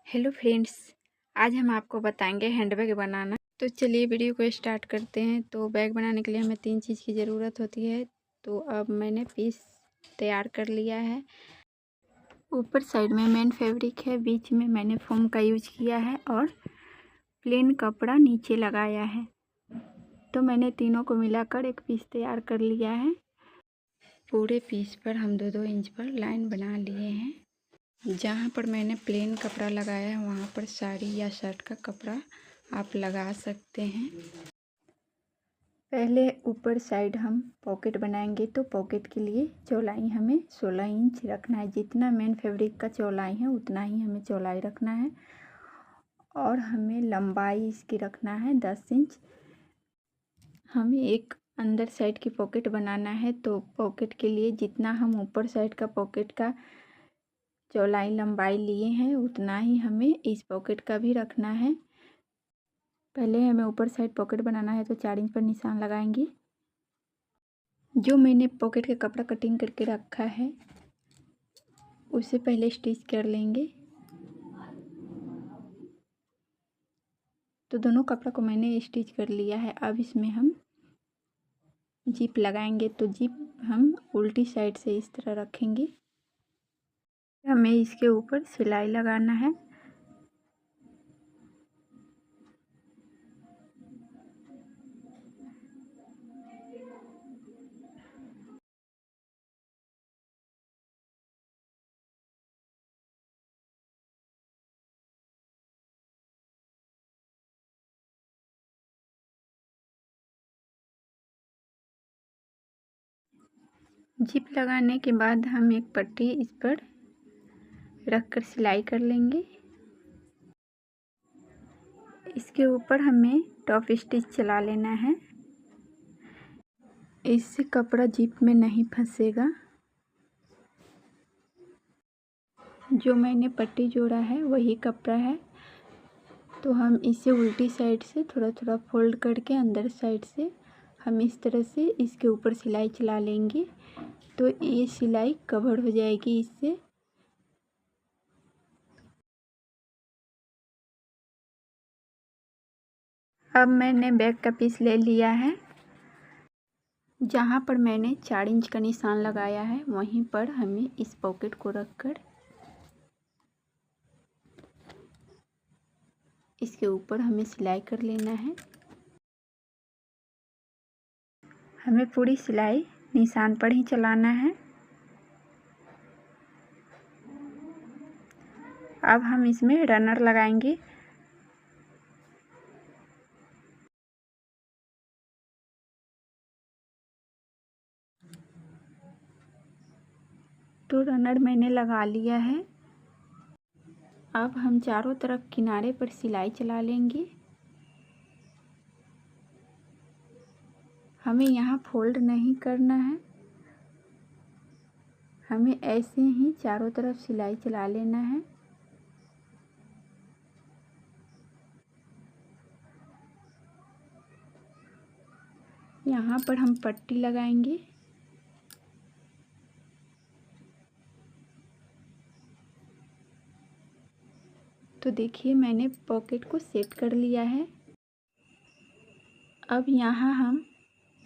Hello friends, आज हम आपको बताएंगे हैंडबैग बनाना। तो चलिए वीडियो को स्टार्ट करते हैं। तो बैग बनाने के लिए हमें 3 चीज़ की ज़रूरत होती है। तो अब मैंने पीस तैयार कर लिया है। ऊपर साइड में मेन फैब्रिक है, बीच में मैंने फोम का यूज किया है और प्लेन कपड़ा नीचे लगाया है। तो मैंने तीनों को मिलाकर एक पीस तैयार कर लिया है। पूरे पीस पर हम 2-2 इंच पर लाइन बना लिए हैं। जहाँ पर मैंने प्लेन कपड़ा लगाया है वहाँ पर साड़ी या शर्ट का कपड़ा आप लगा सकते हैं। पहले ऊपर साइड हम पॉकेट बनाएंगे। तो पॉकेट के लिए चौड़ाई हमें 16 इंच रखना है। जितना मेन फैब्रिक का चौड़ाई है उतना ही हमें चौड़ाई रखना है और हमें लंबाई इसकी रखना है 10 इंच। हमें एक अंदर साइड की पॉकेट बनाना है। तो पॉकेट के लिए जितना हम ऊपर साइड का पॉकेट का चौड़ाई लंबाई लिए हैं उतना ही हमें इस पॉकेट का भी रखना है। पहले हमें ऊपर साइड पॉकेट बनाना है तो 4 इंच पर निशान लगाएंगे। जो मैंने पॉकेट का कपड़ा कटिंग करके रखा है उसे पहले स्टिच कर लेंगे। तो दोनों कपड़ा को मैंने स्टिच कर लिया है। अब इसमें हम जिप लगाएंगे। तो जिप हम उल्टी साइड से इस तरह रखेंगे। हमें इसके ऊपर सिलाई लगाना है। जिप लगाने के बाद हम एक पट्टी इस पर रखकर सिलाई कर लेंगे। इसके ऊपर हमें टॉप स्टिच चला लेना है। इससे कपड़ा जिप में नहीं फंसेगा। जो मैंने पट्टी जोड़ा है वही कपड़ा है। तो हम इसे उल्टी साइड से थोड़ा थोड़ा फोल्ड करके अंदर साइड से हम इस तरह से इसके ऊपर सिलाई चला लेंगे। तो ये सिलाई कवर हो जाएगी इससे। अब मैंने बैक का पीस ले लिया है। जहाँ पर मैंने 4 इंच का निशान लगाया है वहीं पर हमें इस पॉकेट को रखकर इसके ऊपर हमें सिलाई कर लेना है। हमें पूरी सिलाई निशान पर ही चलाना है। अब हम इसमें रनर लगाएंगे। तो रनर मैंने लगा लिया है। अब हम चारों तरफ किनारे पर सिलाई चला लेंगे। हमें यहाँ फोल्ड नहीं करना है। हमें ऐसे ही चारों तरफ सिलाई चला लेना है। यहाँ पर हम पट्टी लगाएंगे। तो देखिए मैंने पॉकेट को सेट कर लिया है। अब यहाँ हम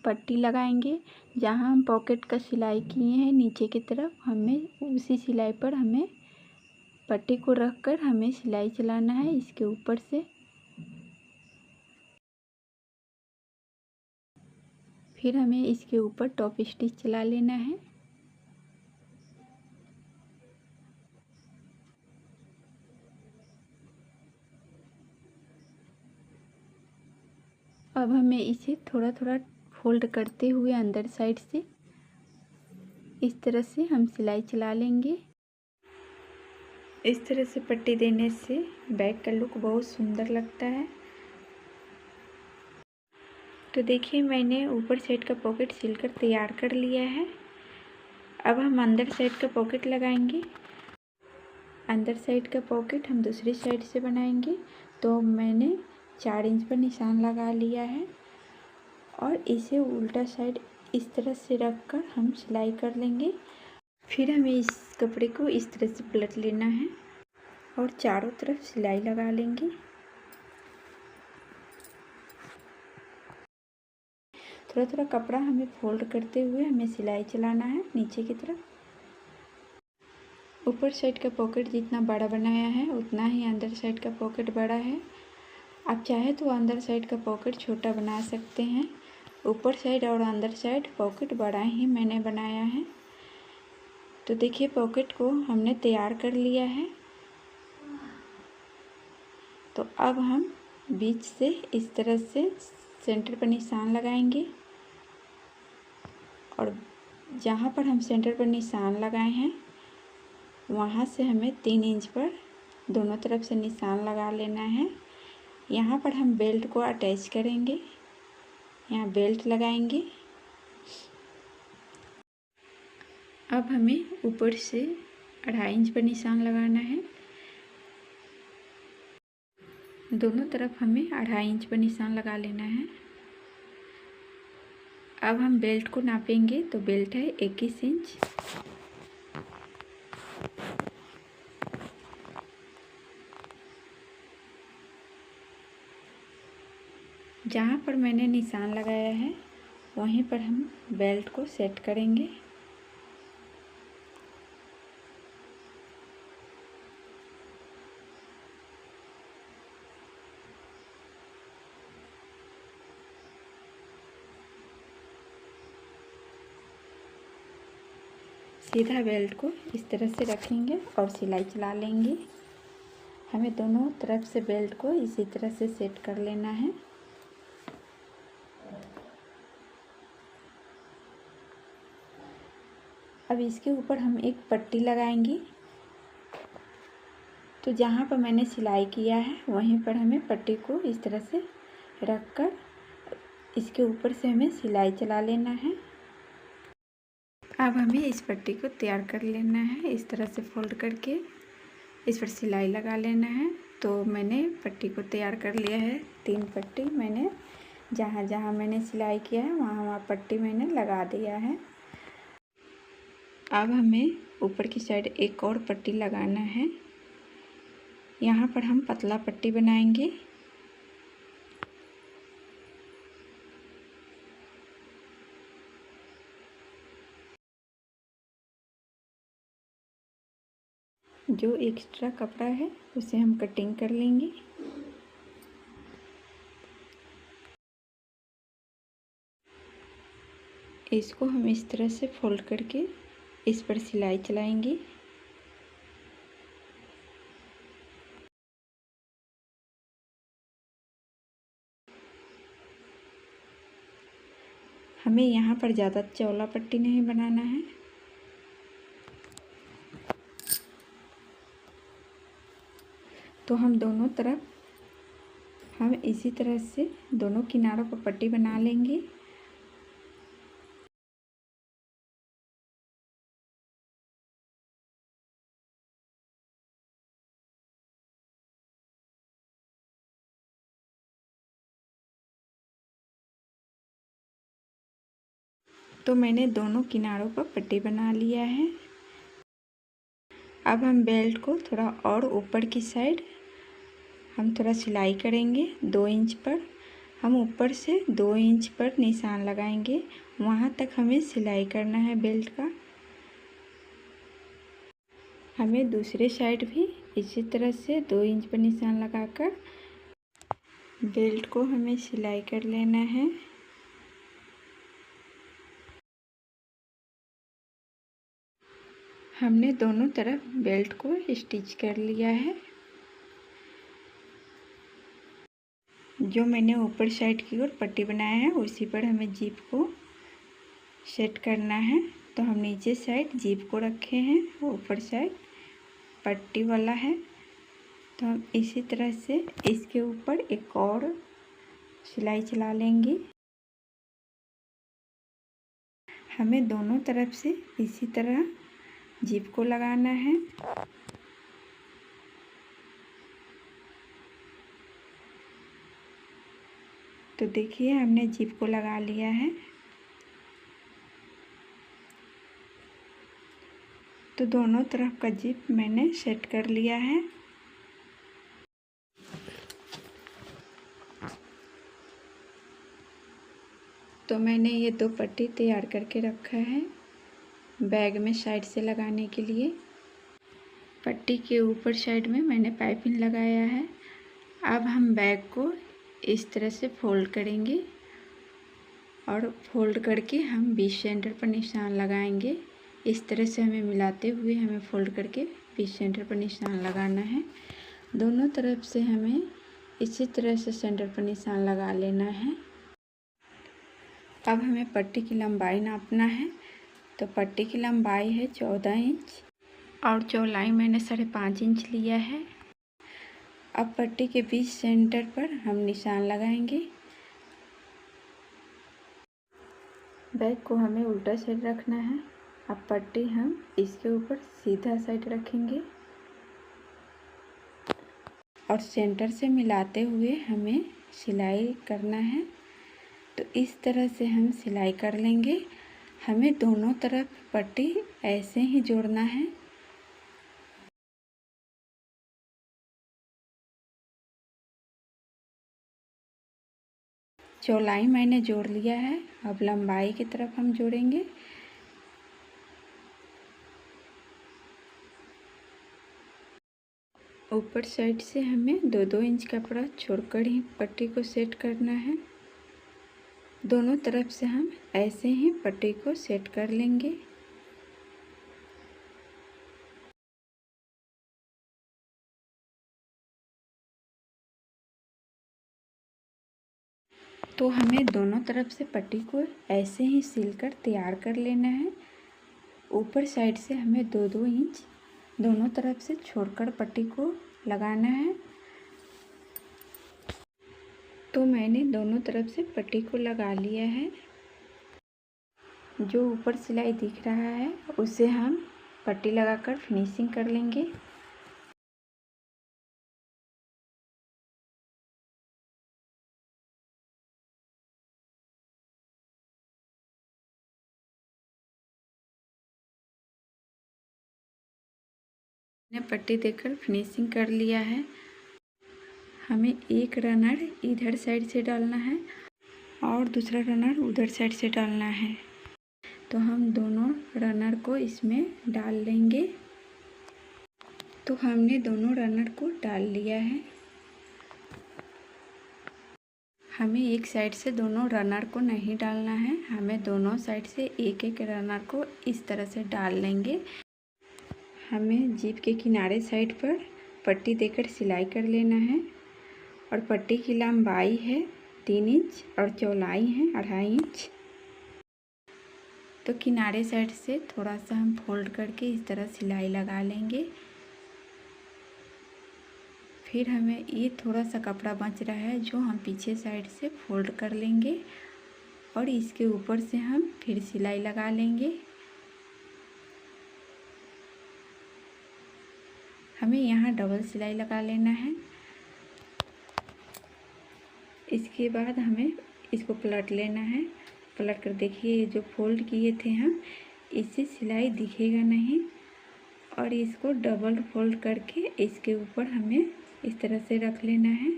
पट्टी लगाएंगे। जहाँ हम पॉकेट का सिलाई किए हैं नीचे की तरफ हमें उसी सिलाई पर हमें पट्टी को रखकर हमें सिलाई चलाना है इसके ऊपर से। फिर हमें इसके ऊपर टॉप स्टिच चला लेना है। अब हमें इसे थोड़ा थोड़ा फोल्ड करते हुए अंदर साइड से इस तरह से हम सिलाई चला लेंगे। इस तरह से पट्टी देने से बैग का लुक बहुत सुंदर लगता है। तो देखिए मैंने ऊपर साइड का पॉकेट सिलकर तैयार कर लिया है। अब हम अंदर साइड का पॉकेट लगाएंगे। अंदर साइड का पॉकेट हम दूसरी साइड से बनाएंगे। तो मैंने 4 इंच पर निशान लगा लिया है और इसे उल्टा साइड इस तरह से रखकर हम सिलाई कर लेंगे। फिर हमें इस कपड़े को इस तरह से पलट लेना है और चारों तरफ सिलाई लगा लेंगे। थोड़ा थोड़ा कपड़ा हमें फोल्ड करते हुए हमें सिलाई चलाना है नीचे की तरफ। ऊपर साइड का पॉकेट जितना बड़ा बनाया है उतना ही अंदर साइड का पॉकेट बड़ा है। आप चाहे तो अंदर साइड का पॉकेट छोटा बना सकते हैं। ऊपर साइड और अंदर साइड पॉकेट बड़ा ही मैंने बनाया है। तो देखिए पॉकेट को हमने तैयार कर लिया है। तो अब हम बीच से इस तरह से सेंटर पर निशान लगाएंगे और जहाँ पर हम सेंटर पर निशान लगाए हैं वहाँ से हमें 3 इंच पर दोनों तरफ से निशान लगा लेना है। यहाँ पर हम बेल्ट को अटैच करेंगे, यहाँ बेल्ट लगाएंगे। अब हमें ऊपर से 2.5 इंच पर निशान लगाना है। दोनों तरफ हमें 2.5 इंच पर निशान लगा लेना है। अब हम बेल्ट को नापेंगे तो बेल्ट है 21 इंच। जहाँ पर मैंने निशान लगाया है वहीं पर हम बेल्ट को सेट करेंगे। सीधा बेल्ट को इस तरह से रखेंगे और सिलाई चला लेंगे। हमें दोनों तरफ से बेल्ट को इसी तरह से सेट कर लेना है। अब इसके ऊपर हम एक पट्टी लगाएंगे। तो जहाँ पर मैंने सिलाई किया है वहीं पर हमें पट्टी को इस तरह से रखकर इसके ऊपर से हमें सिलाई चला लेना है। अब हमें इस पट्टी को तैयार कर लेना है। इस तरह से फोल्ड करके इस पर सिलाई लगा लेना है। तो मैंने पट्टी को तैयार कर लिया है। 3 पट्टी मैंने जहाँ जहाँ मैंने सिलाई किया है वहाँ वहाँ पट्टी मैंने लगा दिया है। अब हमें ऊपर की साइड एक और पट्टी लगाना है। यहाँ पर हम पतला पट्टी बनाएंगे। जो एक्स्ट्रा कपड़ा है उसे हम कटिंग कर लेंगे। इसको हम इस तरह से फोल्ड करके इस पर सिलाई चलाएंगे। हमें यहाँ पर ज़्यादा चौड़ा पट्टी नहीं बनाना है। तो हम दोनों तरफ हम इसी तरह से दोनों किनारों पर पट्टी बना लेंगे। तो मैंने दोनों किनारों पर पट्टी बना लिया है। अब हम बेल्ट को थोड़ा और ऊपर की साइड हम थोड़ा सिलाई करेंगे 2 इंच पर। हम ऊपर से 2 इंच पर निशान लगाएंगे, वहाँ तक हमें सिलाई करना है बेल्ट का। हमें दूसरे साइड भी इसी तरह से 2 इंच पर निशान लगाकर बेल्ट को हमें सिलाई कर लेना है। हमने दोनों तरफ बेल्ट को स्टिच कर लिया है। जो मैंने ऊपर साइड की ओर पट्टी बनाया है उसी पर हमें जीप को सेट करना है। तो हम नीचे साइड जीप को रखे हैं, ऊपर साइड पट्टी वाला है। तो हम इसी तरह से इसके ऊपर एक और सिलाई चला लेंगे। हमें दोनों तरफ से इसी तरह जीप को लगाना है। तो देखिए हमने जीप को लगा लिया है। तो दोनों तरफ का जीप मैंने सेट कर लिया है। तो मैंने ये 2 पट्टी तैयार करके रखा है बैग में साइड से लगाने के लिए। पट्टी के ऊपर साइड में मैंने पाइपिंग लगाया है। अब हम बैग को इस तरह से फोल्ड करेंगे और फोल्ड करके हम बीच सेंटर पर निशान लगाएंगे। इस तरह से हमें मिलाते हुए हमें फोल्ड करके बीच सेंटर पर निशान लगाना है। दोनों तरफ से हमें इसी तरह से सेंटर पर निशान लगा लेना है। अब हमें पट्टी की लंबाई नापना है। तो पट्टी की लंबाई है 14 इंच और चौड़ाई मैंने 5.5 इंच लिया है। अब पट्टी के बीच सेंटर पर हम निशान लगाएंगे। बैग को हमें उल्टा साइड रखना है। अब पट्टी हम इसके ऊपर सीधा साइड रखेंगे और सेंटर से मिलाते हुए हमें सिलाई करना है। तो इस तरह से हम सिलाई कर लेंगे। हमें दोनों तरफ पट्टी ऐसे ही जोड़ना है। चौड़ाई मैंने जोड़ लिया है। अब लंबाई की तरफ हम जोड़ेंगे। ऊपर साइड से हमें 2-2 इंच कपड़ा छोड़कर ही पट्टी को सेट करना है। दोनों तरफ से हम ऐसे ही पट्टी को सेट कर लेंगे। तो हमें दोनों तरफ से पट्टी को ऐसे ही सिलकर तैयार कर लेना है। ऊपर साइड से हमें 2-2 इंच दोनों तरफ से छोड़कर पट्टी को लगाना है। तो मैंने दोनों तरफ से पट्टी को लगा लिया है। जो ऊपर सिलाई दिख रहा है उसे हम पट्टी लगाकर फिनिशिंग कर लेंगे। मैंने पट्टी देकर फिनिशिंग कर लिया है। हमें एक रनर इधर साइड से डालना है और दूसरा रनर उधर साइड से डालना है। तो हम दोनों रनर को इसमें डाल लेंगे। तो हमने दोनों रनर को डाल लिया है। हमें एक साइड से दोनों रनर को नहीं डालना है। हमें दोनों साइड से एक एक रनर को इस तरह से डाल लेंगे। हमें जीप के किनारे साइड पर पट्टी देकर सिलाई कर लेना है। और पट्टी की लंबाई है 3 इंच और चौड़ाई है 2.5 इंच। तो किनारे साइड से थोड़ा सा हम फोल्ड करके इस तरह सिलाई लगा लेंगे। फिर हमें ये थोड़ा सा कपड़ा बच रहा है जो हम पीछे साइड से फोल्ड कर लेंगे और इसके ऊपर से हम फिर सिलाई लगा लेंगे। हमें यहाँ डबल सिलाई लगा लेना है। इसके बाद हमें इसको पलट लेना है। पलट कर देखिए जो फोल्ड किए थे हम, इससे सिलाई दिखेगा नहीं और इसको डबल फोल्ड करके इसके ऊपर हमें इस तरह से रख लेना है।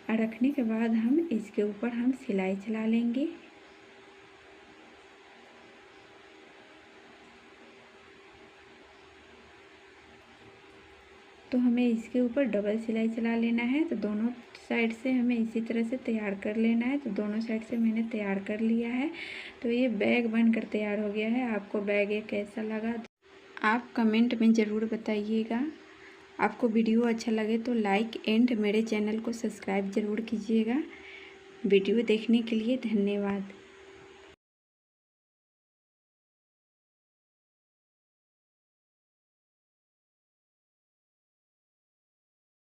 और रखने के बाद हम इसके ऊपर हम सिलाई चला लेंगे। तो हमें इसके ऊपर डबल सिलाई चला लेना है। तो दोनों साइड से हमें इसी तरह से तैयार कर लेना है। तो दोनों साइड से मैंने तैयार कर लिया है। तो ये बैग बनकर तैयार हो गया है। आपको बैग ये कैसा लगा आप कमेंट में ज़रूर बताइएगा। आपको वीडियो अच्छा लगे तो लाइक एंड मेरे चैनल को सब्सक्राइब ज़रूर कीजिएगा। वीडियो देखने के लिए धन्यवाद।